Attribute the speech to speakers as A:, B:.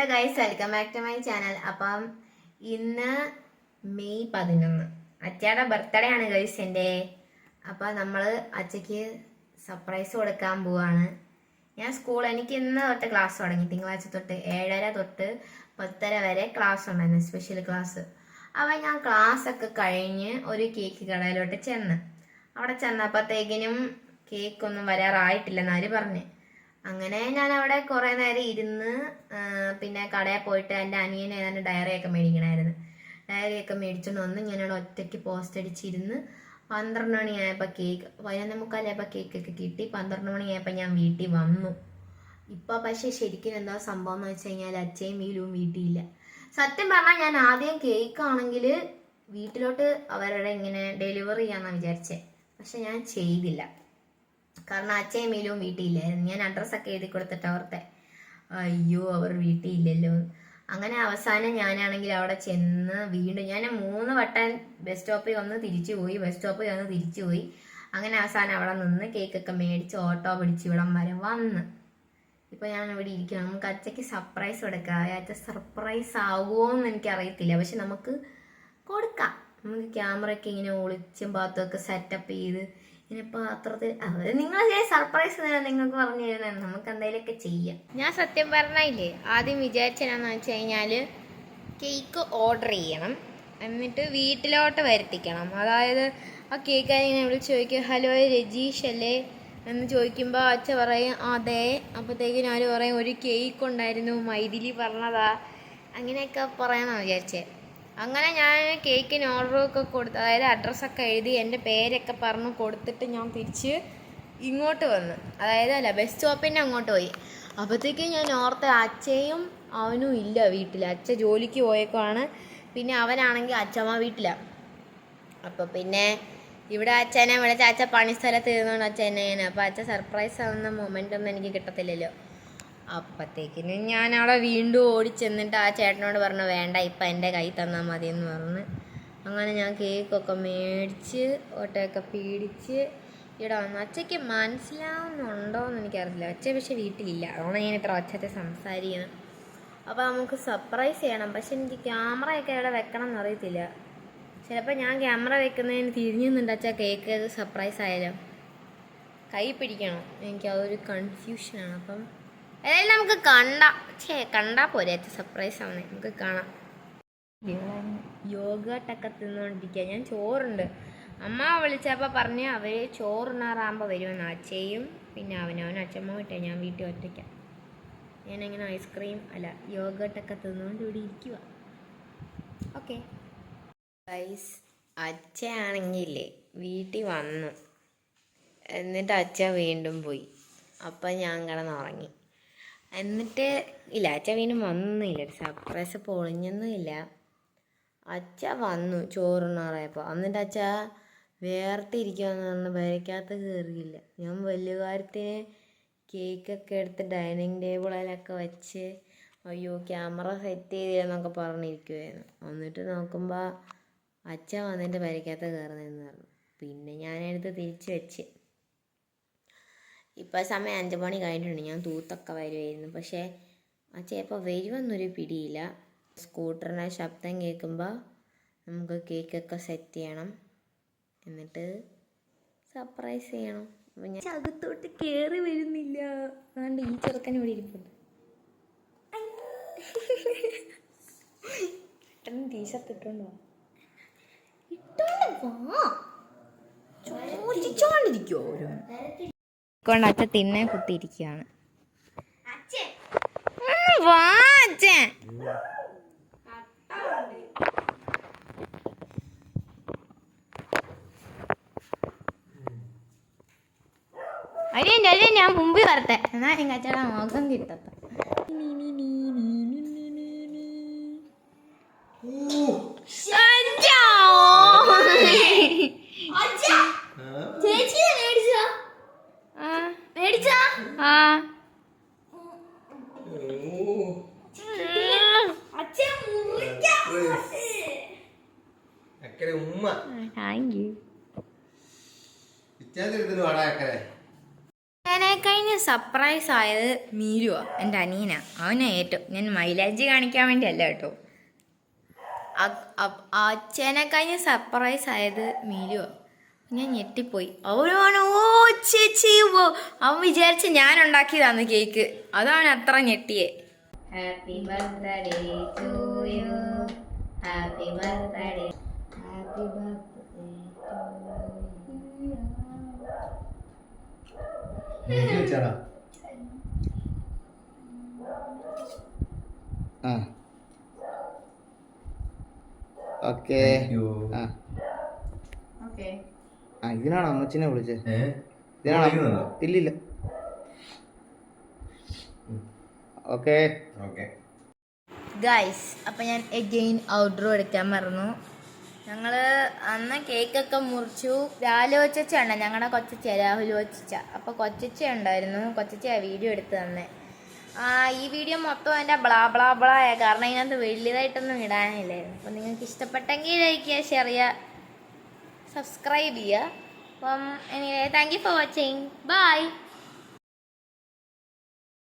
A: Hello guys, welcome back to my channel. അപ്പം ഇന്ന് May 11 അച്ചയുടെ ബർത്ത്ഡേ ആണ് ഗൈസ് എൻ്റെ. അപ്പം നമ്മൾ അച്ചയ്ക്ക് സർപ്രൈസ് കൊടുക്കാൻ പോവാണ്. എനിക്ക് ഇന്ന് തൊട്ട് ക്ലാസ് തുടങ്ങി. തിങ്കളാഴ്ച തൊട്ട് 7:30 തൊട്ട് 10:30 വരെ ക്ലാസ് ഉണ്ടായിരുന്നു, സ്പെഷ്യൽ ക്ലാസ്. അപ്പം ഞാൻ ക്ലാസ് ഒക്കെ കഴിഞ്ഞ് ഒരു കേക്ക് കടയിലോട്ട് ചെന്ന് അവിടെ ചെന്നപ്പോഴത്തേക്കിനും കേക്കൊന്നും വരാറായിട്ടില്ലെന്ന് അവര് പറഞ്ഞ്. അങ്ങനെ ഞാൻ അവിടെ കുറേ നേരം ഇരുന്ന് പിന്നെ കടയിൽ പോയിട്ട് എൻ്റെ അനിയനെ ഏതാണ്ട് ഡയറിയൊക്കെ മേടിക്കണമായിരുന്നു. ഡയറിയൊക്കെ മേടിച്ചുകൊണ്ട് വന്ന് ഞാനവിടെ ഒറ്റയ്ക്ക് പോസ്റ്റ് അടിച്ചിരുന്ന് 12 മണിയായപ്പോൾ 11:45 കേക്കൊക്കെ കിട്ടി. 12 മണിയായപ്പോൾ ഞാൻ വീട്ടിൽ വന്നു. ഇപ്പോൾ പക്ഷേ ശരിക്കും എന്താ സംഭവം എന്ന് വെച്ച് കഴിഞ്ഞാൽ അച്ഛയും വീലും വീട്ടിലില്ല. സത്യം പറഞ്ഞാൽ ഞാൻ ആദ്യം കേക്കാണെങ്കിൽ വീട്ടിലോട്ട് അവരുടെ ഇങ്ങനെ ഡെലിവറി ചെയ്യാമെന്നാണ് വിചാരിച്ചത്. പക്ഷെ ഞാൻ ചെയ്തില്ല, കാരണം അച്ഛയും മീലും വീട്ടിലില്ലായിരുന്നു. ഞാൻ അഡ്രസ്സൊക്കെ എഴുതി കൊടുത്തിട്ട് അവിടുത്തെ അയ്യോ അവർ വീട്ടിലില്ലല്ലോ. അങ്ങനെ അവസാനം ഞാനാണെങ്കിൽ അവിടെ ചെന്ന് വീണ്ടും ഞാൻ 3 വട്ടം ബസ് സ്റ്റോപ്പിൽ വന്ന് തിരിച്ചു പോയി. അങ്ങനെ അവസാനം അവിടെ നിന്ന് കേക്കൊക്കെ മേടിച്ച് ഓട്ടോ പിടിച്ച് ഇവിടം വരെ വന്ന് ഇപ്പം ഞാൻ ഇവിടെ ഇരിക്കുകയാണ്. നമുക്ക് അച്ഛയ്ക്ക് സർപ്രൈസ് കൊടുക്കാം. അച്ഛ സർപ്രൈസ് ആകുമോ എന്ന് എനിക്കറിയത്തില്ല, പക്ഷെ നമുക്ക് കൊടുക്കാം. നമുക്ക് ക്യാമറയൊക്കെ ഇങ്ങനെ ഒളിച്ചും പാത്തുമൊക്കെ സെറ്റപ്പ് ചെയ്ത് ഇങ്ങനെ പാത്രത്തിൽ നിങ്ങൾ സർപ്രൈസ് നിങ്ങൾക്ക് പറഞ്ഞു തരുന്നത് നമുക്ക് എന്തെങ്കിലുമൊക്കെ ചെയ്യാം. ഞാൻ സത്യം പറഞ്ഞില്ലേ, ആദ്യം വിചാരിച്ചതെന്ന് വെച്ച് കഴിഞ്ഞാൽ കേക്ക് ഓർഡർ ചെയ്യണം, എന്നിട്ട് വീട്ടിലോട്ട് വരുത്തിക്കണം. അതായത് ആ കേക്ക് ഇങ്ങനെ വിളിച്ച് ചോദിക്കും, ഹലോ രജീഷ് അല്ലേ എന്ന് ചോദിക്കുമ്പോൾ അച്ഛ പറയും അതെ. അപ്പോഴത്തേക്കും ഞാൻ പറയും ഒരു കേക്ക് ഉണ്ടായിരുന്നു, മൈഥിലി പറഞ്ഞതാ, അങ്ങനെയൊക്കെ പറയാമെന്നാണ് വിചാരിച്ചത്. അങ്ങനെ ഞാൻ കേക്കിന് ഓർഡറൊക്കെ കൊടുത്ത്, അതായത് അഡ്രസ്സൊക്കെ എഴുതി എൻ്റെ പേരൊക്കെ പറഞ്ഞ് കൊടുത്തിട്ട് ഞാൻ തിരിച്ച് ഇങ്ങോട്ട് വന്നു. അതായത് ബസ് സ്റ്റോപ്പിൻ്റെ അങ്ങോട്ട് പോയി. അപ്പോഴത്തേക്കും ഞാൻ ഓർത്ത അച്ഛയും അവനും ഇല്ല വീട്ടിൽ. അച്ഛ ജോലിക്ക് പോയേക്കുവാണ്. പിന്നെ അവനാണെങ്കിൽ അച്ഛമ്മ വീട്ടിലാണ്. അപ്പോൾ പിന്നെ ഇവിടെ അച്ഛനെ വിളിച്ച അച്ഛൻ പണിസ്ഥലത്ത് ഇരുന്നുകൊണ്ട് അച്ഛനെ അപ്പോൾ അച്ഛൻ സർപ്രൈസ് ആവുന്ന മൊമെൻ്റ് ഒന്നും എനിക്ക് കിട്ടത്തില്ലല്ലോ. അപ്പോഴത്തേക്കിന് ഞാൻ അവിടെ വീണ്ടും ഓടിച്ചെന്നിട്ട് ആ ചേട്ടനോട് പറഞ്ഞു വേണ്ട, ഇപ്പം എൻ്റെ കൈ തന്നാൽ മതി എന്ന് പറഞ്ഞ് അങ്ങനെ ഞാൻ കേക്കൊക്കെ മേടിച്ച് ഓട്ടോയൊക്കെ പിടിച്ച് ഇവിടെ വന്നു. അച്ഛയ്ക്ക് മനസ്സിലാവുന്നുണ്ടോ എന്ന് എനിക്കറിയില്ല. അച്ഛൻ പക്ഷെ വീട്ടിലില്ല, അതുകൊണ്ട് ഞാൻ ഇത്ര ഒച്ചത്തെ സംസാരിക്കണം. അപ്പോൾ നമുക്ക് സർപ്രൈസ് ചെയ്യണം. പക്ഷെ എനിക്ക് ക്യാമറയൊക്കെ ഇവിടെ വെക്കണം എന്നറിയത്തില്ല. ചിലപ്പോൾ ഞാൻ ക്യാമറ വെക്കുന്നതിന് തിരിഞ്ഞുന്നുണ്ട് അച്ഛാ കേക്ക് സർപ്രൈസ് ആയാലോ. കൈ പിടിക്കണം, എനിക്ക് അതൊരു കൺഫ്യൂഷനാണ്. അപ്പം ഏതായാലും നമുക്ക് കണ്ടാൽ പോരെ അച്ഛൻ സർപ്രൈസ് ആവുന്നേ, നമുക്ക് കാണാം. യോഗട്ടൊക്കെ തിന്നുകൊണ്ടിരിക്കുക. ഞാൻ ചോറുണ്ട്. അമ്മ വിളിച്ചപ്പോൾ പറഞ്ഞ് അവർ ചോറുണ്ണാറാകുമ്പോൾ വരുമെന്ന്. അച്ഛയും പിന്നെ അവനവനും അച്ഛമ്മ വിട്ടേ, ഞാൻ വീട്ടിൽ ഒറ്റയ്ക്കാം. ഞാനിങ്ങനെ ഐസ്ക്രീം യോഗട്ടൊക്കെ തിന്നുകൊണ്ട് ഇവിടെ ഇരിക്കുക. ഓക്കെ ഗൈസ്, അച്ഛയാണെങ്കിലേ വീട്ടിൽ വന്നു, എന്നിട്ട് അച്ഛ വീണ്ടും പോയി. അപ്പം ഞാൻ കിടന്നുറങ്ങി. എന്നിട്ട് അച്ഛ വീണ്ടും വന്നില്ല, സർപ്രൈസ് പൊളിഞ്ഞൊന്നുമില്ല. അച്ഛ വന്നു ചോറുണ്ണാറായപ്പോൾ. എന്നിട്ട് അച്ഛ വേർത്തിരിക്കുമെന്ന് പറഞ്ഞ് വരയ്ക്കകത്ത് കയറിയില്ല. ഞാൻ വലിയ കാര്യത്തിന് കേക്കൊക്കെ എടുത്ത് ഡൈനിങ് ടേബിളിലൊക്കെ വെച്ച് അയ്യോ ക്യാമറ സെറ്റ് ചെയ്തെന്നൊക്കെ പറഞ്ഞിരിക്കുമായിരുന്നു. എന്നിട്ട് നോക്കുമ്പോൾ അച്ഛ വന്നിട്ട് വരയ്ക്കകത്ത് കയറുന്നതെന്ന് പറഞ്ഞു. പിന്നെ ഞാനെടുത്ത് തിരിച്ച് വെച്ച്. ഇപ്പോൾ സമയം 5 മണി കഴിഞ്ഞിട്ടുണ്ട്. ഞാൻ തൂത്തൊക്കെ വരുമായിരുന്നു, പക്ഷേ അച്ഛൻ എപ്പോൾ വരുമെന്നൊരു പിടിയില്ല. സ്കൂട്ടറിൻ്റെ ശബ്ദം കേൾക്കുമ്പോൾ നമുക്ക് കേക്കൊക്കെ സെറ്റ് ചെയ്യണം, എന്നിട്ട് സർപ്രൈസ് ചെയ്യണം. അപ്പം ഞാൻ അകത്തോട്ട് കയറി വരുന്നില്ല. അതുകൊണ്ട് ഈ ചെറുക്കൻ ഇവിടെ ഇരിപ്പുണ്ട്. ടീഷർട്ട് ഇട്ടോണ്ട് ചോദിച്ചോണ്ടിരിക്കോ കൊണ്ട് അച്ഛൻ തിന്നെ കുത്തിയിരിക്കുകയാണ്. അരി ഞാൻ മുമ്പിൽ വരട്ടെ, എന്നാ എനിക്ക് അച്ഛടെ മുഖം കിട്ടത്ത. കഴിഞ്ഞ സർപ്രൈസ് ആയത് മീരുവാ, എൻ്റെ അനിയനാ. അവനാ ഏറ്റവും. ഞാൻ മൈലാഞ്ചി കാണിക്കാൻ വേണ്ടിയല്ല കേട്ടോ. അച്ഛനെ സർപ്രൈസ് ആയത് മീരുവാ. ഞാൻ ഞെട്ടിപ്പോയി. അവനാണ് ഓ ചേച്ചി ഓ, അവൻ വിചാരിച്ച് ഞാൻ ഉണ്ടാക്കിയതാന്ന് കേക്ക്. അതാണ് അത്ര ഞെട്ടിയേ. Happy birthday to you, happy birthday, happy birthday.
B: Okay ഇതിനാണോ അമ്മച്ചിനെ വിളിച്ചത്? ഇല്ലില്ല. ഓക്കെ ഗൈസ്, അപ്പം ഞാൻ എഗെയിൻ ഔട്ട്ഡോർ എടുക്കാൻ മറന്നു. ഞങ്ങൾ അന്ന് കേക്കൊക്കെ മുറിച്ചു. രാവിലെ കൊച്ചച്ച ഞങ്ങളുടെ കൊച്ചച്ച, രാഹുൽ കൊച്ചച്ച. അപ്പോൾ കൊച്ചച്ച ഉണ്ടായിരുന്നു, കൊച്ചച്ച വീഡിയോ എടുത്ത് തന്നെ. ഈ വീഡിയോ മൊത്തം എൻ്റെ ബ്ലാ ബ്ലാ ബ്ലാ ആയ കാരണം ഇതിനകത്ത് വലിയതായിട്ടൊന്നും ഇടാനില്ലായിരുന്നു. അപ്പോൾ നിങ്ങൾക്ക് ഇഷ്ടപ്പെട്ടെങ്കിൽ ലൈക്ക് ചെയ്യുക, ഷെയർ ചെയ്യുക, സബ്സ്ക്രൈബ് ചെയ്യുക. അപ്പം anyway thank you for watching. By.